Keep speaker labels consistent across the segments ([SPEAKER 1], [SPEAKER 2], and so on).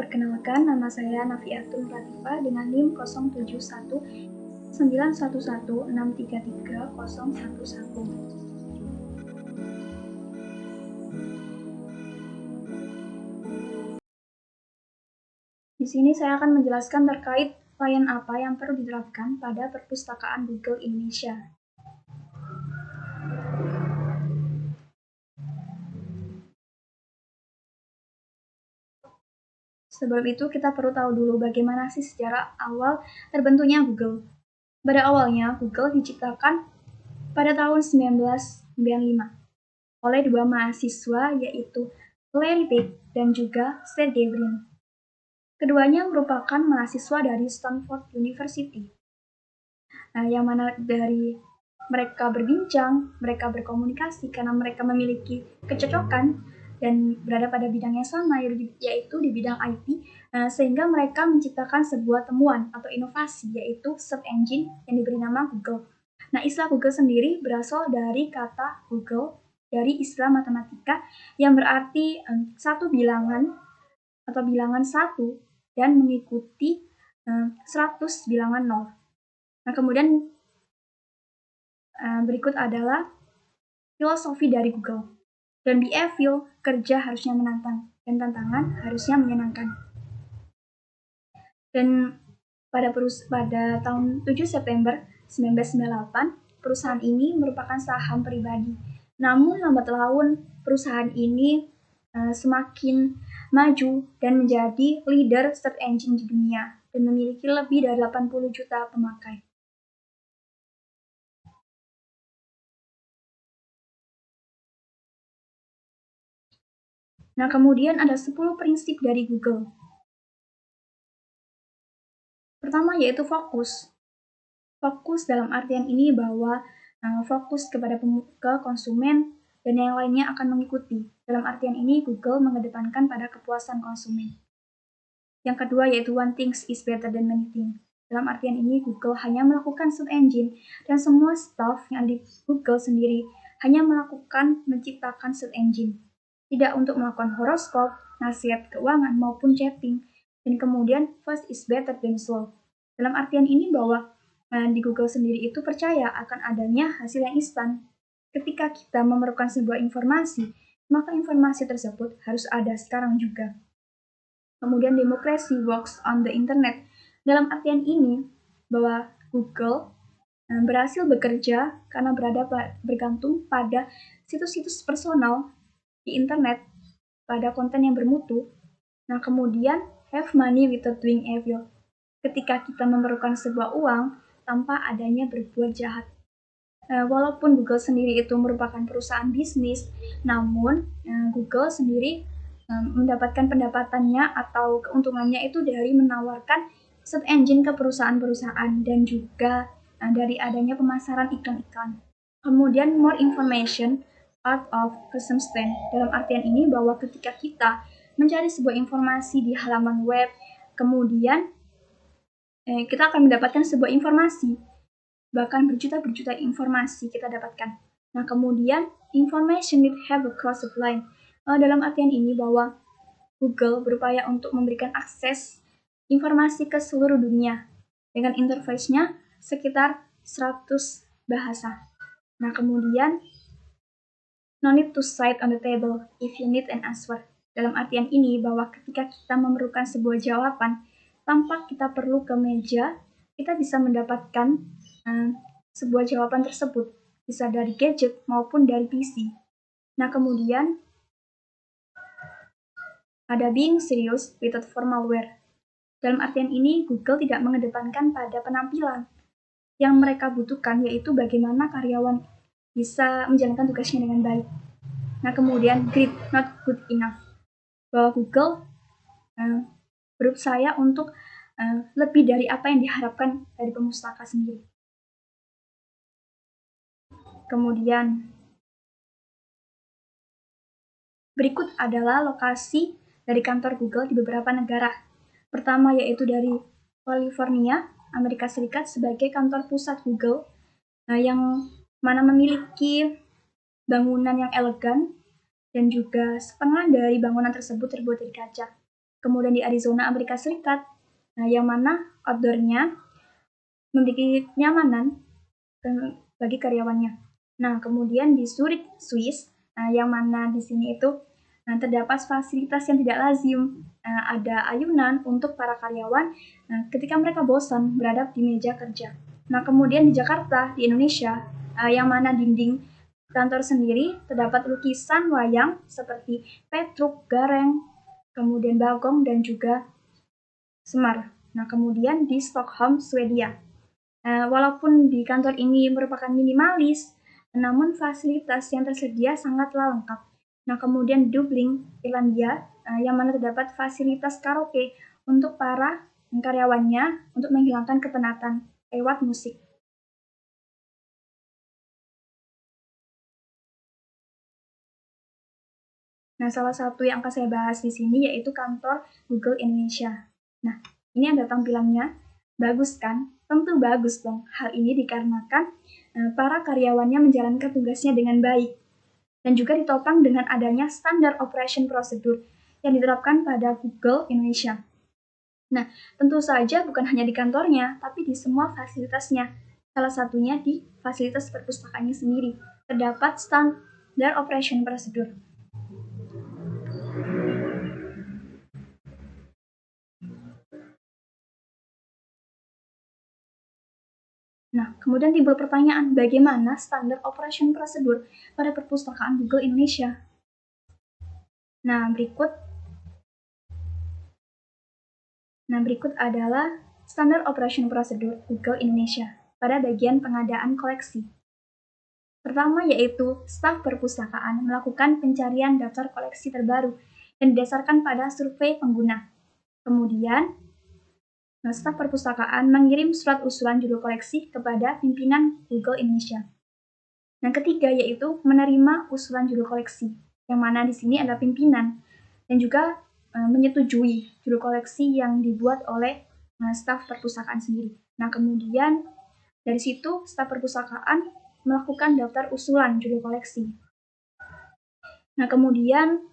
[SPEAKER 1] perkenalkan, nama saya Nafiatun Latifah dengan NIM 071 911 633 011. Di sini saya akan menjelaskan terkait layanan apa yang perlu diterapkan pada perpustakaan Google Indonesia. Sebelum itu kita perlu tahu dulu bagaimana sih sejarah awal terbentuknya Google. Pada awalnya Google diciptakan pada tahun 1995 oleh dua mahasiswa yaitu Larry Page dan juga Sergey Brin. Keduanya merupakan mahasiswa dari Stanford University. Yang mana dari mereka berbincang, mereka berkomunikasi karena mereka memiliki kecocokan dan berada pada bidang yang sama, yaitu di bidang IT, sehingga mereka menciptakan sebuah temuan atau inovasi, yaitu search engine yang diberi nama Google. Nah, istilah Google sendiri berasal dari kata Google, dari istilah matematika yang berarti satu bilangan atau bilangan 1 dan mengikuti 100 bilangan 0. Nah, kemudian berikut adalah filosofi dari Google. Don't be evil, kerja harusnya menantang, dan tantangan harusnya menyenangkan. Dan pada tahun 7 September 1998, perusahaan ini merupakan saham pribadi. Namun lambat laun perusahaan ini semakin maju dan menjadi leader search engine di dunia dan memiliki lebih dari 80 juta pemakai. Nah, kemudian ada 10 prinsip dari Google. Pertama yaitu fokus. Fokus dalam artian ini bahwa fokus kepada ke konsumen dan yang lainnya akan mengikuti. Dalam artian ini Google mengedepankan pada kepuasan konsumen. Yang kedua yaitu one thing is better than many things. Dalam artian ini Google hanya melakukan search engine dan semua staff yang ada di Google sendiri hanya melakukan menciptakan search engine. Tidak untuk melakukan horoskop, nasihat keuangan maupun chatting. Dan kemudian fast is better than slow. Dalam artian ini bahwa di Google sendiri itu percaya akan adanya hasil yang instan. Ketika kita memerlukan sebuah informasi, maka informasi tersebut harus ada sekarang juga. Kemudian demokrasi works on the internet. Dalam artian ini bahwa Google berhasil bekerja karena bergantung pada situs-situs personal di internet pada konten yang bermutu. Nah, kemudian have money without doing evil. Ketika kita memerlukan sebuah uang tanpa adanya berbuat jahat. Walaupun Google sendiri itu merupakan perusahaan bisnis, namun Google sendiri mendapatkan pendapatannya atau keuntungannya itu dari menawarkan search engine ke perusahaan-perusahaan dan juga dari adanya pemasaran iklan-iklan. Kemudian more information out of circumstance. Dalam artian ini bahwa ketika kita mencari sebuah informasi di halaman web, kemudian kita akan mendapatkan sebuah informasi, bahkan berjuta-berjuta informasi kita dapatkan. Nah, kemudian information need have a cross line. Dalam artian ini bahwa Google berupaya untuk memberikan akses informasi ke seluruh dunia dengan interface-nya sekitar 100 bahasa. Nah, kemudian no need to sit on the table if you need an answer. Dalam artian ini bahwa ketika kita memerlukan sebuah jawaban, tanpa kita perlu ke meja, kita bisa mendapatkan sebuah jawaban tersebut, bisa dari gadget maupun dari PC. Nah, kemudian ada being serious without formal wear. Dalam artian ini, Google tidak mengedepankan pada penampilan. Yang mereka butuhkan yaitu bagaimana karyawan bisa menjalankan tugasnya dengan baik. Nah, kemudian great, not good enough. Bahwa Google berusaha untuk lebih dari apa yang diharapkan dari pemustaka sendiri. Kemudian berikut adalah lokasi dari kantor Google di beberapa negara. Pertama yaitu dari California, Amerika Serikat sebagai kantor pusat Google yang mana memiliki bangunan yang elegan dan juga setengah dari bangunan tersebut terbuat dari kaca. kemudian di Arizona, Amerika Serikat, yang mana outdoor-nya memiliki kenyamanan bagi karyawannya. Nah, kemudian di Zurich, Swiss, yang mana di sini itu terdapat fasilitas yang tidak lazim. Ada ayunan untuk para karyawan ketika mereka bosan berada di meja kerja. Nah, kemudian di Jakarta, di Indonesia, yang mana dinding kantor sendiri terdapat lukisan wayang seperti Petruk, Gareng, kemudian Bagong, dan juga Semar. Nah, kemudian di Stockholm, Swedia. Walaupun di kantor ini merupakan minimalis, namun fasilitas yang tersedia sangatlah lengkap. Nah, kemudian Dublin, Irlandia, yang mana terdapat fasilitas karaoke untuk para karyawannya untuk menghilangkan kepenatan lewat musik. Nah, salah satu yang akan saya bahas di sini yaitu kantor Google Indonesia. Nah, ini ada tampilannya. Bagus kan? Tentu bagus dong. Hal ini dikarenakan para karyawannya menjalankan tugasnya dengan baik. Dan juga ditopang dengan adanya standar operation procedure yang diterapkan pada Google Indonesia. Nah, tentu saja bukan hanya di kantornya, tapi di semua fasilitasnya. Salah satunya di fasilitas perpustakaannya sendiri. Terdapat standar operation procedure. Nah, kemudian timbul pertanyaan, bagaimana standar operation procedure pada perpustakaan Google Indonesia? Nah, berikut adalah standar operation procedure Google Indonesia pada bagian pengadaan koleksi. Pertama yaitu staf perpustakaan melakukan pencarian daftar koleksi terbaru yang didasarkan pada survei pengguna. Kemudian, staf perpustakaan mengirim surat usulan judul koleksi kepada pimpinan Google Indonesia. Yang ketiga yaitu menerima usulan judul koleksi, yang mana di sini adalah pimpinan, dan juga menyetujui judul koleksi yang dibuat oleh staf perpustakaan sendiri. Nah, kemudian dari situ staf perpustakaan melakukan daftar usulan judul koleksi. Nah, kemudian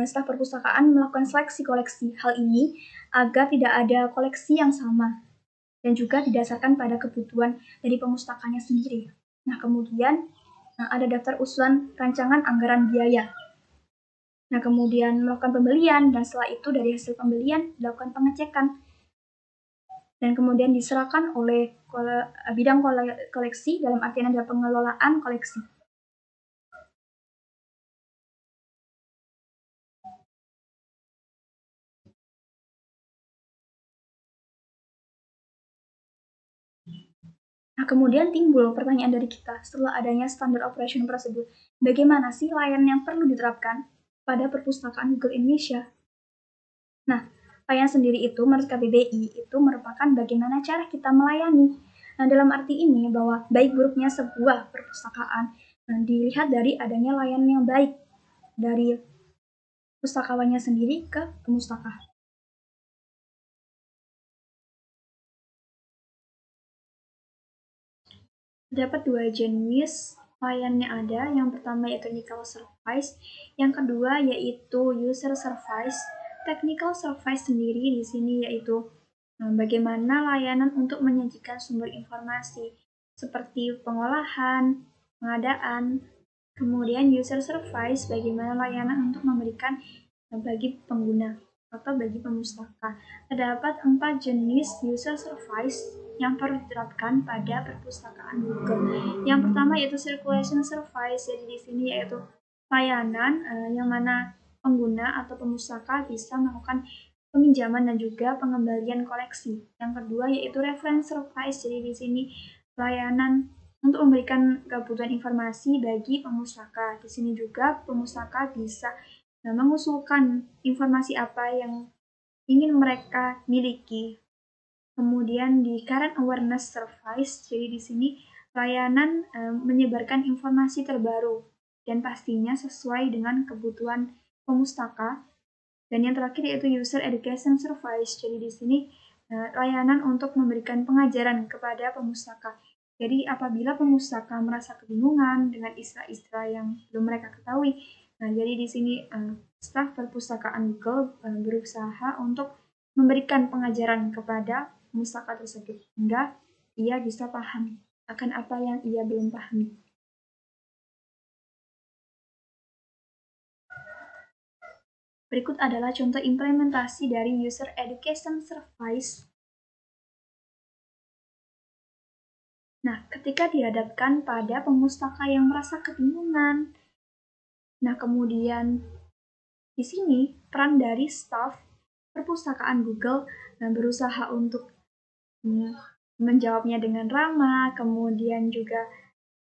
[SPEAKER 1] staf perpustakaan melakukan seleksi koleksi. Hal ini agar tidak ada koleksi yang sama dan juga didasarkan pada kebutuhan dari pemustakanya sendiri. Nah, kemudian ada daftar usulan rancangan anggaran biaya. Nah, kemudian melakukan pembelian, dan setelah itu dari hasil pembelian dilakukan pengecekan. Dan kemudian diserahkan oleh bidang koleksi dalam artian ada pengelolaan koleksi. Nah, kemudian timbul pertanyaan dari kita setelah adanya standar operation procedure, bagaimana sih layanan yang perlu diterapkan pada perpustakaan Google Indonesia? Nah, layanan sendiri itu menurut KBBI itu merupakan bagaimana cara kita melayani. Nah, dalam arti ini bahwa baik buruknya sebuah perpustakaan dilihat dari adanya layanan yang baik dari pustakawannya sendiri ke pemustaka. Terdapat dua jenis layanannya ada. Yang pertama yaitu technical service, yang kedua yaitu user service. Technical service sendiri di sini yaitu bagaimana layanan untuk menyajikan sumber informasi seperti pengolahan, pengadaan, kemudian user service bagaimana layanan untuk memberikan bagi pengguna atau bagi pemustaka. Terdapat 4 jenis user service yang perlu diterapkan pada perpustakaan Google. Yang pertama yaitu circulation service, jadi di sini yaitu layanan yang mana pengguna atau pemustaka bisa melakukan peminjaman dan juga pengembalian koleksi. Yang kedua yaitu reference service, jadi di sini layanan untuk memberikan kebutuhan informasi bagi pemustaka. Di sini juga pemustaka bisa mengusulkan informasi apa yang ingin mereka miliki. Kemudian di current awareness service, jadi di sini layanan menyebarkan informasi terbaru dan pastinya sesuai dengan kebutuhan pemustaka. Dan yang terakhir yaitu user education service, jadi di sini layanan untuk memberikan pengajaran kepada pemustaka. Jadi apabila pemustaka merasa kebingungan dengan istilah-istilah yang belum mereka ketahui, Nah, jadi di sini staf perpustakaan Google berusaha untuk memberikan pengajaran kepada pustaka tersebut hingga ia bisa paham akan apa yang ia belum pahami. Berikut adalah contoh implementasi dari User Education Service. Nah, ketika dihadapkan pada pemustaka yang merasa kebingungan, nah kemudian di sini peran dari staf perpustakaan Google berusaha untuk menjawabnya dengan ramah, kemudian juga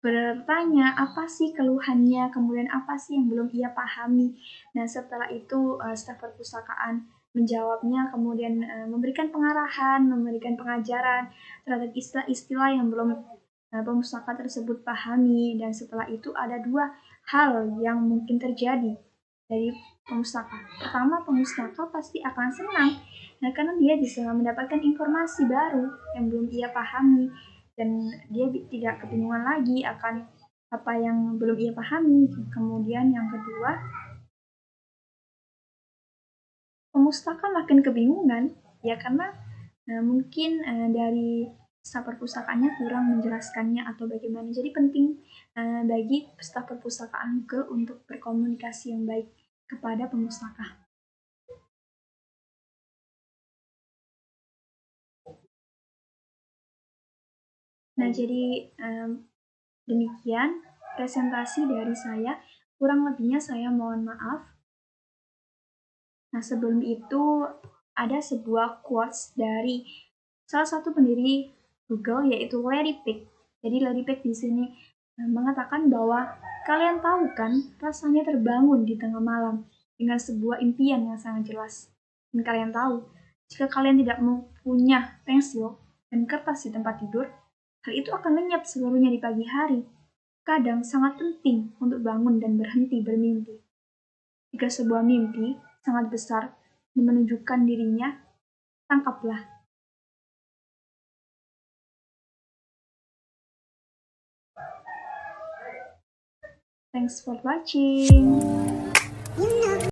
[SPEAKER 1] bertanya apa sih keluhannya, kemudian apa sih yang belum ia pahami. Nah, setelah itu staf perpustakaan menjawabnya, kemudian memberikan pengarahan, memberikan pengajaran terhadap istilah-istilah yang belum pemustaka tersebut pahami. Dan setelah itu ada dua hal yang mungkin terjadi dari pemustaka. Pertama, pemustaka pasti akan senang, nah karena dia bisa mendapatkan informasi baru yang belum ia pahami, dan dia tidak kebingungan lagi akan apa yang belum ia pahami. Kemudian yang kedua, pemustaka makin kebingungan ya karena mungkin dari staf perpustakaannya kurang menjelaskannya atau bagaimana. Jadi penting bagi staf perpustakaan Google untuk berkomunikasi yang baik kepada pemustaka. Nah, jadi demikian presentasi dari saya. Kurang lebihnya saya mohon maaf. Nah, sebelum itu ada sebuah quotes dari salah satu pendiri Google, yaitu Larry Page. Jadi Larry Page di sini mengatakan bahwa kalian tahu kan rasanya terbangun di tengah malam dengan sebuah impian yang sangat jelas. Dan kalian tahu, jika kalian tidak mempunyai pensil dan kertas di tempat tidur, hal itu akan lenyap seluruhnya di pagi hari. Kadang sangat penting untuk bangun dan berhenti bermimpi. Jika sebuah mimpi sangat besar dan menunjukkan dirinya, tangkaplah. Thanks for watching.